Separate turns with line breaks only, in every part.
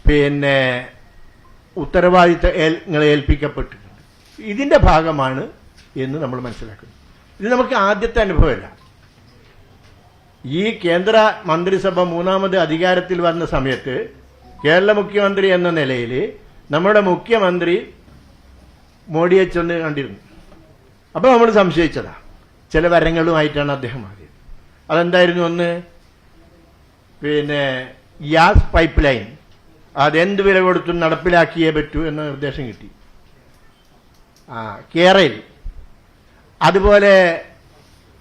പിന്നെ ഉത്തരവാദിത്തങ്ങളെ ഏൽപ്പിക്കപ്പെട്ടിട്ടുണ്ട്. ഇതിൻ്റെ ഭാഗമാണ് എന്ന് നമ്മൾ മനസ്സിലാക്കുന്നു. ഇത് നമുക്ക് ആദ്യത്തെ അനുഭവമല്ല. ഈ കേന്ദ്ര മന്ത്രിസഭ മൂന്നാമത് അധികാരത്തിൽ വന്ന സമയത്ത് കേരള മുഖ്യമന്ത്രി എന്ന നിലയിൽ നമ്മുടെ മുഖ്യമന്ത്രി മോഡിയെ ചെന്ന് കണ്ടിരുന്നു. അപ്പോൾ നമ്മൾ സംശയിച്ചതാ, ചില വരങ്ങളുമായിട്ടാണ് അദ്ദേഹം ആദ്യം. അതെന്തായിരുന്നു? ഒന്ന്, പിന്നെ ഗ്യാസ് പൈപ്പ് ലൈൻ അതെന്ത് വില കൊടുത്തും നടപ്പിലാക്കിയേ പറ്റൂ എന്ന നിർദ്ദേശം കിട്ടി. കേരയിൽ അതുപോലെ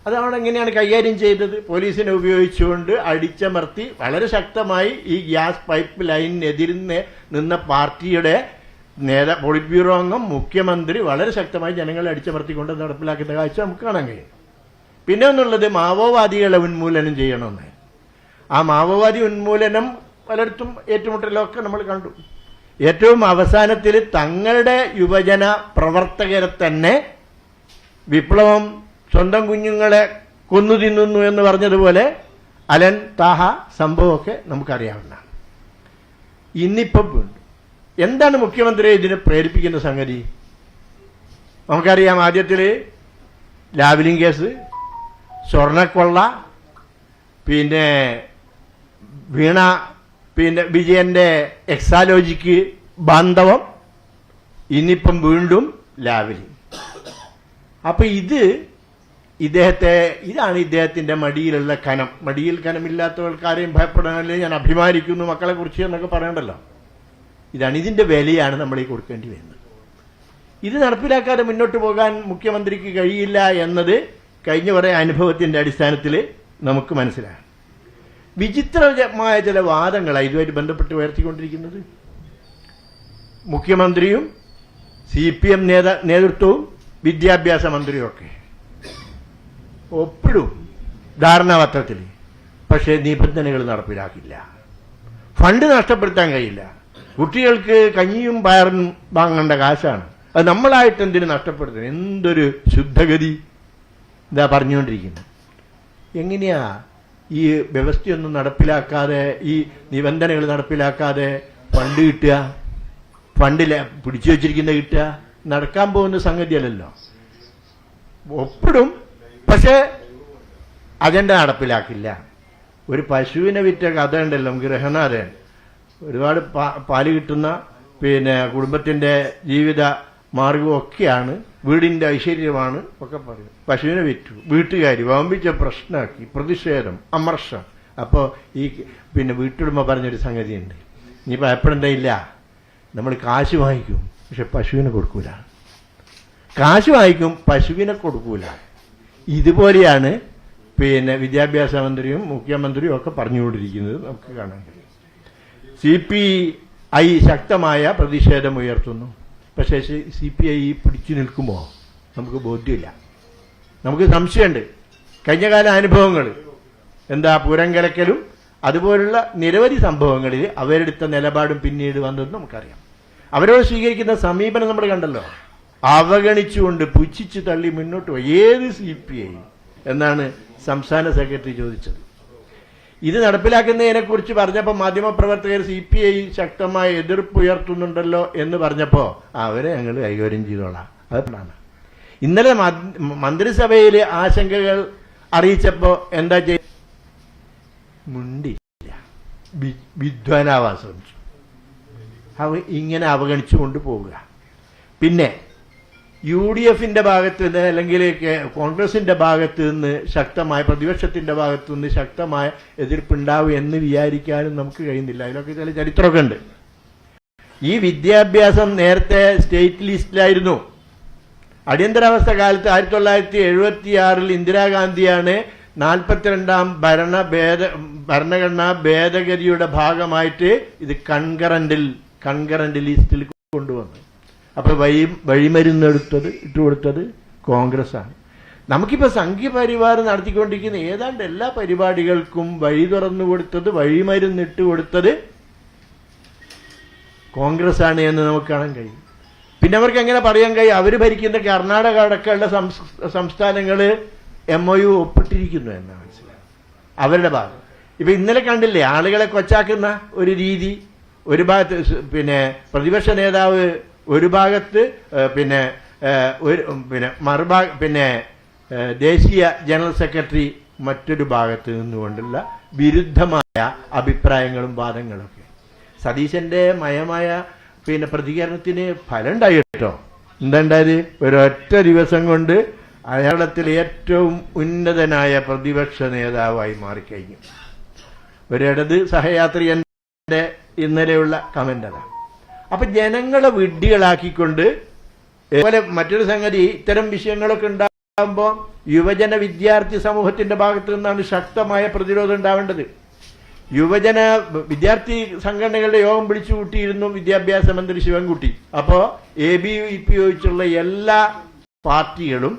അതവിടെ എങ്ങനെയാണ് കൈകാര്യം ചെയ്തത്? പോലീസിനെ ഉപയോഗിച്ചുകൊണ്ട് അടിച്ചമർത്തി വളരെ ശക്തമായി ഈ ഗ്യാസ് പൈപ്പ് ലൈനിനെതിരെ നിന്ന പാർട്ടിയുടെ പോളിറ്റ് ബ്യൂറോ അംഗം മുഖ്യമന്ത്രി വളരെ ശക്തമായി ജനങ്ങളെ അടിച്ചമർത്തിക്കൊണ്ട് നടപ്പിലാക്കുന്ന കാഴ്ച നമുക്ക് കാണാൻ കഴിയും. പിന്നെ ഒന്നുള്ളത് മാവോവാദികളെ ഉന്മൂലനം ചെയ്യണമെന്ന്. ആ മാവോവാദി ഉന്മൂലനം പലയിടത്തും ഏറ്റുമുട്ടലൊക്കെ നമ്മൾ കണ്ടു. ഏറ്റവും അവസാനത്തിൽ തങ്ങളുടെ യുവജന പ്രവർത്തകരെ തന്നെ വിപ്ലവം സ്വന്തം കുഞ്ഞുങ്ങളെ കൊന്നു തിന്നുന്നു എന്ന് പറഞ്ഞതുപോലെ അലൻ താഹ സംഭവമൊക്കെ നമുക്കറിയാവുന്നതാണ്. ഇന്നിപ്പം വീണ്ടും എന്താണ് മുഖ്യമന്ത്രിയെ ഇതിനെ പ്രേരിപ്പിക്കുന്ന സംഗതി? നമുക്കറിയാം, ആദ്യത്തിൽ ലാവ്ലിൻ കേസ്, സ്വർണക്കൊള്ള, പിന്നെ വീണ വിജയന്റെ എക്സാലോജിക്ക് ബാന്ധവം, ഇന്നിപ്പം വീണ്ടും ലാവ്ലിൻ. അപ്പൊ ഇതാണ് ഇദ്ദേഹത്തിന്റെ മടിയിലുള്ള കനം. മടിയിൽ കനമില്ലാത്തവർക്കാരെയും ഭയപ്പെടാനല്ലേ ഞാൻ അഭിമാനിക്കുന്നു മക്കളെ കുറിച്ച് എന്നൊക്കെ പറയണ്ടല്ലോ. ഇതിന്റെ വിലയാണ് നമ്മൾ ഈ കൊടുക്കേണ്ടി വരുന്നത്. ഇത് നടപ്പിലാക്കാതെ മുന്നോട്ട് പോകാൻ മുഖ്യമന്ത്രിക്ക് കഴിയില്ല എന്നത് കഴിഞ്ഞ കുറേ അനുഭവത്തിന്റെ അടിസ്ഥാനത്തിൽ നമുക്ക് മനസ്സിലാകും. വിചിത്രമായ ചില വാദങ്ങളാണ് ഇതുമായിട്ട് ബന്ധപ്പെട്ട് ഉയർത്തിക്കൊണ്ടിരിക്കുന്നത്. മുഖ്യമന്ത്രിയും CPM നേതൃത്വവും വിദ്യാഭ്യാസ മന്ത്രിയും ഒക്കെ ഒപ്പിടും ധാരണാപത്രത്തിൽ, പക്ഷേ നിബന്ധനകൾ നടപ്പിലാക്കില്ല. ഫണ്ട് നഷ്ടപ്പെടുത്താൻ കഴിയില്ല. കുട്ടികൾക്ക് കഞ്ഞിയും പയറും വാങ്ങേണ്ട കാശാണ്. അത് നമ്മളായിട്ട് എന്തിനു നഷ്ടപ്പെടുത്തുന്നത്? എന്തൊരു ശുദ്ധഗതി ഇതാ പറഞ്ഞുകൊണ്ടിരിക്കുന്നത്. എങ്ങനെയാ ഈ വ്യവസ്ഥയൊന്നും നടപ്പിലാക്കാതെ, ഈ നിബന്ധനകൾ നടപ്പിലാക്കാതെ ഫണ്ട് കിട്ടുക? ഫണ്ടില്ല, പിടിച്ചു വച്ചിരിക്കുന്ന കിട്ടുക? നടക്കാൻ പോകുന്ന സംഗതിയല്ലല്ലോ. ഒപ്പിടും, പക്ഷേ അജണ്ട നടപ്പിലാക്കില്ല. ഒരു പശുവിനെ വിറ്റ കഥ ഉണ്ടല്ലോ, ഗൃഹനാഥൻ. ഒരുപാട് പാല് കിട്ടുന്ന കുടുംബത്തിന്റെ ജീവിത മാർഗമൊക്കെയാണ്, വീടിന്റെ ഐശ്വര്യമാണ് ഒക്കെ പറയും. പശുവിനെ വിറ്റു, വീട്ടുകാരി വമ്പിച്ച പ്രശ്നമാക്കി, പ്രതിഷേധം, അമർഷം. അപ്പോൾ ഈ വീട്ടുടമ പറഞ്ഞൊരു സംഗതിയുണ്ട്, നീ ഭയപ്പെടേണ്ടയില്ല, നമ്മൾ കാശ് വാങ്ങിക്കും പക്ഷെ പശുവിനെ കൊടുക്കൂല. കാശ് വാങ്ങിക്കും, പശുവിനെ കൊടുക്കൂല. ഇതുപോലെയാണ് വിദ്യാഭ്യാസ മന്ത്രിയും മുഖ്യമന്ത്രിയും ഒക്കെ പറഞ്ഞുകൊണ്ടിരിക്കുന്നത് നമുക്ക് കാണാൻ കഴിയും. CPI ശക്തമായ പ്രതിഷേധം ഉയർത്തുന്നു. പക്ഷേ CPI പിടിച്ചു നിൽക്കുമോ നമുക്ക് ബോധ്യമില്ല. നമുക്ക് സംശയമുണ്ട്. കഴിഞ്ഞകാല അനുഭവങ്ങൾ എന്താ, പൂരം കലക്കലും അതുപോലുള്ള നിരവധി സംഭവങ്ങളിൽ അവരെടുത്ത നിലപാടും പിന്നീട് വന്നതെന്ന് നമുക്കറിയാം. അവരോട് സ്വീകരിക്കുന്ന സമീപനം നമ്മൾ കണ്ടല്ലോ. അവഗണിച്ചുകൊണ്ട് പുച്ഛിച്ച് തള്ളി മുന്നോട്ട് പോയി. ഏത് CPI എന്നാണ് സംസ്ഥാന സെക്രട്ടറി ചോദിച്ചത്. ഇത് നടപ്പിലാക്കുന്നതിനെക്കുറിച്ച് പറഞ്ഞപ്പോൾ മാധ്യമപ്രവർത്തകർ CPI ശക്തമായ എതിർപ്പ് ഉയർത്തുന്നുണ്ടല്ലോ എന്ന് പറഞ്ഞപ്പോൾ അവരെ ഞങ്ങൾ കൈകാര്യം ചെയ്തോളാം. അതാണ് ഇന്നലെ മന്ത്രിസഭയിൽ ആശങ്കകൾ അറിയിച്ചപ്പോൾ എന്താ ചെയ്യ മുണ്ടില്ല, വിദ്വാനാവാൻ ശ്രമിച്ചു. ഇങ്ങനെ അവഗണിച്ചുകൊണ്ട് പോവുക. പിന്നെ UDFന്റെ ഭാഗത്ത് നിന്ന് അല്ലെങ്കിൽ കോൺഗ്രസിന്റെ ഭാഗത്ത് നിന്ന് ശക്തമായ, പ്രതിപക്ഷത്തിന്റെ ഭാഗത്ത് നിന്ന് ശക്തമായ എതിർപ്പുണ്ടാവും എന്ന് വിചാരിക്കാനും നമുക്ക് കഴിയുന്നില്ല. അതിലൊക്കെ ചില ചരിത്രമൊക്കെ ഉണ്ട്. ഈ വിദ്യാഭ്യാസം നേരത്തെ സ്റ്റേറ്റ് ലിസ്റ്റിലായിരുന്നു. അടിയന്തരാവസ്ഥ കാലത്ത് 1976 ഇന്ദിരാഗാന്ധിയാണ് 42ാം ഭരണഘടനാ ഭേദഗതിയുടെ ഭാഗമായിട്ട് ഇത് കൺകറന്റ് ലിസ്റ്റിൽ കൊണ്ടുവന്നു. അപ്പൊ ഇട്ടുകൊടുത്തത് കോൺഗ്രസ്സാണ്. നമുക്കിപ്പോൾ സംഘപരിവാർ നടത്തിക്കൊണ്ടിരിക്കുന്ന ഏതാണ്ട് എല്ലാ പരിപാടികൾക്കും വഴി തുറന്നു കൊടുത്തത്, വഴിമരുന്നിട്ട് കൊടുത്തത് കോൺഗ്രസ് ആണ് എന്ന് നമുക്ക് കാണാൻ കഴിയും. പിന്നെ അവർക്ക് എങ്ങനെ പറയാൻ കഴിയും? അവർ ഭരിക്കുന്ന കർണാടക അടക്കമുള്ള സംസ്ഥാനങ്ങൾ MOU ഒപ്പിട്ടിരിക്കുന്നു എന്ന് മനസ്സിലാവും അവരുടെ ഭാഗം. ഇപ്പൊ ഇന്നലെ കണ്ടില്ലേ ആളുകളെ കൊച്ചാക്കുന്ന ഒരു രീതി ഒരു ഭാഗത്ത് പ്രതിപക്ഷ നേതാവ് ഒരു ഭാഗത്ത് ദേശീയ ജനറൽ സെക്രട്ടറി മറ്റൊരു ഭാഗത്ത് നിന്നുകൊണ്ടുള്ള വിരുദ്ധമായ അഭിപ്രായങ്ങളും വാദങ്ങളൊക്കെ. സതീശന്റെ മയമായ പ്രതികരണത്തിന് ഫലം ഉണ്ടായി കേട്ടോ. എന്താ ഉണ്ടായത്? ഒരൊറ്റ ദിവസം കൊണ്ട് കേരളത്തിൽ ഏറ്റവും ഉന്നതനായ പ്രതിപക്ഷ നേതാവായി മാറിക്കഴിഞ്ഞു. ഒരിടത് സഹയാത്രികന്റെ ഇന്നലെയുള്ള കമന്റ് അതാണ്. അപ്പൊ ജനങ്ങളെ വിഡ്ഢികളാക്കിക്കൊണ്ട് അതുപോലെ മറ്റൊരു സംഗതി, ഇത്തരം വിഷയങ്ങളൊക്കെ ഉണ്ടാകുമ്പോൾ യുവജന വിദ്യാർത്ഥി സമൂഹത്തിന്റെ ഭാഗത്തു നിന്നാണ് ശക്തമായ പ്രതിരോധം ഉണ്ടാവേണ്ടത്. വിദ്യാർത്ഥി സംഘടനകളുടെ യോഗം വിളിച്ചു കൂട്ടിയിരുന്നു വിദ്യാഭ്യാസ മന്ത്രി ശിവൻകുട്ടി. അപ്പോ ABVP ഒഴിച്ചുള്ള എല്ലാ പാർട്ടികളും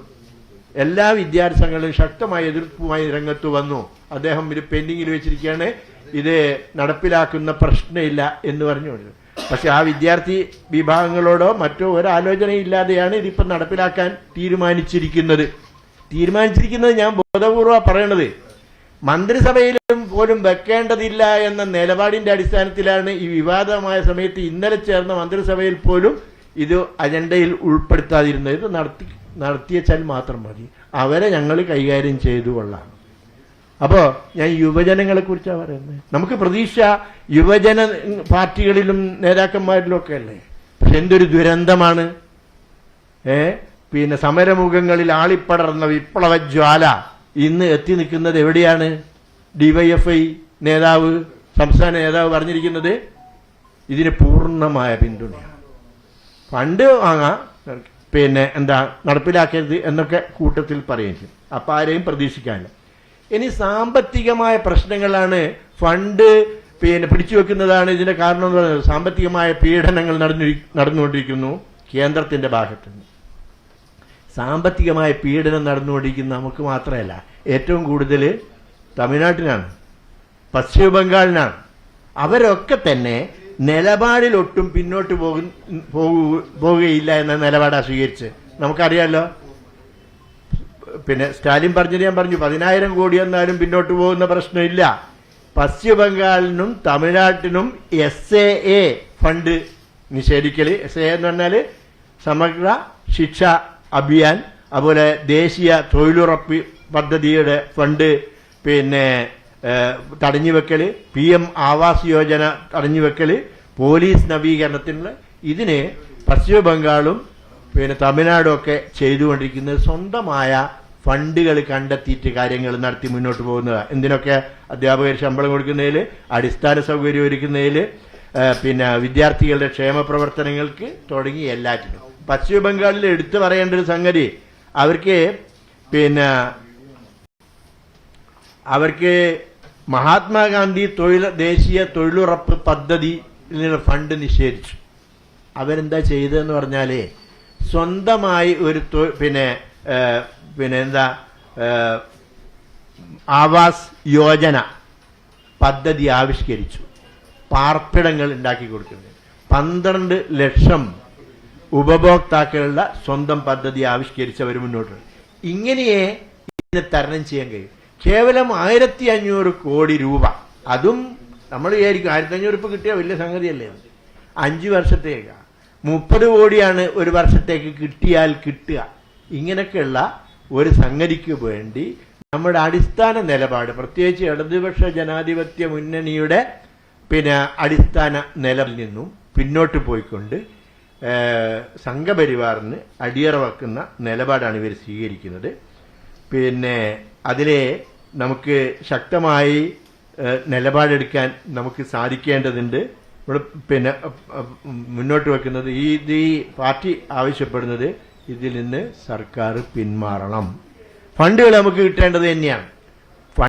എല്ലാ വിദ്യാർത്ഥി സംഘടനകളും ശക്തമായ എതിർപ്പുമായി രംഗത്ത് വന്നു. അദ്ദേഹം ഇത് പെൻഡിങ്ങിൽ വെച്ചിരിക്കുകയാണ്, ഇത് നടപ്പിലാക്കുന്ന പ്രശ്നമില്ല എന്ന് പറഞ്ഞു. പക്ഷെ ആ വിദ്യാർത്ഥി വിഭാഗങ്ങളോടോ മറ്റോ ഒരാലോചനയില്ലാതെയാണ് ഇതിപ്പം നടപ്പിലാക്കാൻ തീരുമാനിച്ചിരിക്കുന്നത്. ഞാൻ ബോധപൂർവ്വം പറയണത്. മന്ത്രിസഭയിലും പോലും വെക്കേണ്ടതില്ല എന്ന നിലപാടിന്റെ അടിസ്ഥാനത്തിലാണ് ഈ വിവാദമായ സമയത്ത് ഇന്നലെ ചേർന്ന മന്ത്രിസഭയിൽ പോലും ഇത് അജണ്ടയിൽ ഉൾപ്പെടുത്താതിരുന്നത്. ഇത് നടത്തിയച്ചാൽ മാത്രം മതി, അവരെ ഞങ്ങൾ കൈകാര്യം ചെയ്തു കൊള്ളാം. അപ്പോ ഞാൻ യുവജനങ്ങളെ കുറിച്ചാണ് പറയുന്നത്. നമുക്ക് പ്രതീക്ഷ യുവജന പാർട്ടികളിലും നേതാക്കന്മാരിലും ഒക്കെ അല്ലേ. പക്ഷെ എന്തൊരു ദുരന്തമാണ്. സമരമുഖങ്ങളിൽ ആളിപ്പടർന്ന വിപ്ലവ ജ്വാല ഇന്ന് എത്തി നിൽക്കുന്നത് എവിടെയാണ്? DYFI നേതാവ്, സംസ്ഥാന നേതാവ് പറഞ്ഞിരിക്കുന്നത് ഇതിന് പൂർണ്ണമായ പിന്തുണയാണ്. ഫണ്ട് വാങ്ങാം, നടപ്പിലാക്കരുത് എന്നൊക്കെ കൂട്ടത്തിൽ പറയുകയും ചെയ്യും. അപ്പൊ ആരെയും പ്രതീക്ഷിക്കാനില്ല. ഇനി സാമ്പത്തികമായ പ്രശ്നങ്ങളാണ് ഫണ്ട് പിടിച്ചു വെക്കുന്നതാണ് ഇതിന്റെ കാരണം എന്ന് പറയുന്നത്. സാമ്പത്തികമായ പീഡനങ്ങൾ നടന്നുകൊണ്ടിരിക്കുന്നു കേന്ദ്രത്തിന്റെ ഭാഗത്ത് നിന്ന്. സാമ്പത്തികമായ പീഡനം നടന്നുകൊണ്ടിരിക്കുന്ന നമുക്ക് മാത്രമല്ല, ഏറ്റവും കൂടുതൽ തമിഴ്നാട്ടിനാണ്, പശ്ചിമ ബംഗാളിനാണ്. അവരൊക്കെ തന്നെ നിലപാടിൽ ഒട്ടും പിന്നോട്ട് പോവുകയില്ല എന്ന നിലപാടാണ് സ്വീകരിച്ച്. നമുക്കറിയാമല്ലോ, സ്റ്റാലിൻ പറഞ്ഞത് ഞാൻ പറഞ്ഞു, 10,000 കോടി എന്നാലും പിന്നോട്ട് പോകുന്ന പ്രശ്നമില്ല. പശ്ചിമ ബംഗാളിനും തമിഴ്നാട്ടിനും SAA ഫണ്ട് നിഷേധിക്കൽ. SAA എന്ന് പറഞ്ഞാൽ സമഗ്ര ശിക്ഷ അഭിയാൻ, അതുപോലെ ദേശീയ തൊഴിലുറപ്പ് പദ്ധതിയുടെ ഫണ്ട് തടഞ്ഞുവെക്കല്, PM ആവാസ് യോജന തടഞ്ഞുവെക്കല്, പോലീസ് നവീകരണത്തിനുള്ള ഇതിന് പശ്ചിമ ബംഗാളും തമിഴ്നാടും ഒക്കെ ചെയ്തുകൊണ്ടിരിക്കുന്നത് സ്വന്തമായ ഫണ്ടുകൾ കണ്ടെത്തിയിട്ട് കാര്യങ്ങൾ നടത്തി മുന്നോട്ട് പോകുന്നതാണ്. എന്തിനൊക്കെ? അധ്യാപകർ ശമ്പളം കൊടുക്കുന്നതിൽ, അടിസ്ഥാന സൗകര്യം ഒരുക്കുന്നതിൽ, വിദ്യാർത്ഥികളുടെ ക്ഷേമ പ്രവർത്തനങ്ങൾക്ക് തുടങ്ങി എല്ലാറ്റിനും. പശ്ചിമ ബംഗാളിൽ എടുത്തു പറയേണ്ട ഒരു സംഗതി, അവർക്ക് മഹാത്മാഗാന്ധി ദേശീയ തൊഴിലുറപ്പ് പദ്ധതി ഫണ്ട് നിഷേധിച്ചു. അവരെന്താ ചെയ്തതെന്ന് പറഞ്ഞാല് സ്വന്തമായി ഒരു ആവാസ് യോജന പദ്ധതി ആവിഷ്കരിച്ചു. പാർപ്പിടങ്ങൾ ഉണ്ടാക്കി കൊടുക്കുന്നത് 12 ലക്ഷം ഉപഭോക്താക്കളുള്ള സ്വന്തം പദ്ധതി ആവിഷ്കരിച്ചവർ മുന്നോട്ട്. ഇങ്ങനെയേ ഇതിനെ തരണം ചെയ്യാൻ കഴിയും. കേവലം 1500 കോടി രൂപ, അതും നമ്മൾ വിചാരിക്കും 1500 ഇപ്പം കിട്ടിയ വലിയ സംഗതിയല്ലേ. 5 വർഷത്തേക്ക് 30 കോടിയാണ് ഒരു വർഷത്തേക്ക് കിട്ടുക. ഇങ്ങനെയൊക്കെയുള്ള ഒരു സംഗതിക്ക് വേണ്ടി നമ്മുടെ അടിസ്ഥാന നിലപാട്, പ്രത്യേകിച്ച് ഇടതുപക്ഷ ജനാധിപത്യ മുന്നണിയുടെ അടിസ്ഥാന നിലയിൽ നിന്നും പിന്നോട്ട് പോയിക്കൊണ്ട് സംഘപരിവാറിന് അടിയറ വെക്കുന്ന നിലപാടാണ് ഇവർ സ്വീകരിക്കുന്നത്. അതിലെ നമുക്ക് ശക്തമായി നിലപാടെടുക്കാൻ നമുക്ക് സാധിക്കേണ്ടതുണ്ട്. മുന്നോട്ട് വെക്കുന്നത് ഈ പാർട്ടി ആവശ്യപ്പെടുന്നത് ഇതിൽ നിന്ന് സർക്കാർ പിന്മാറണം. ഫണ്ടുകൾ നമുക്ക് കിട്ടേണ്ടത് തന്നെയാണ്.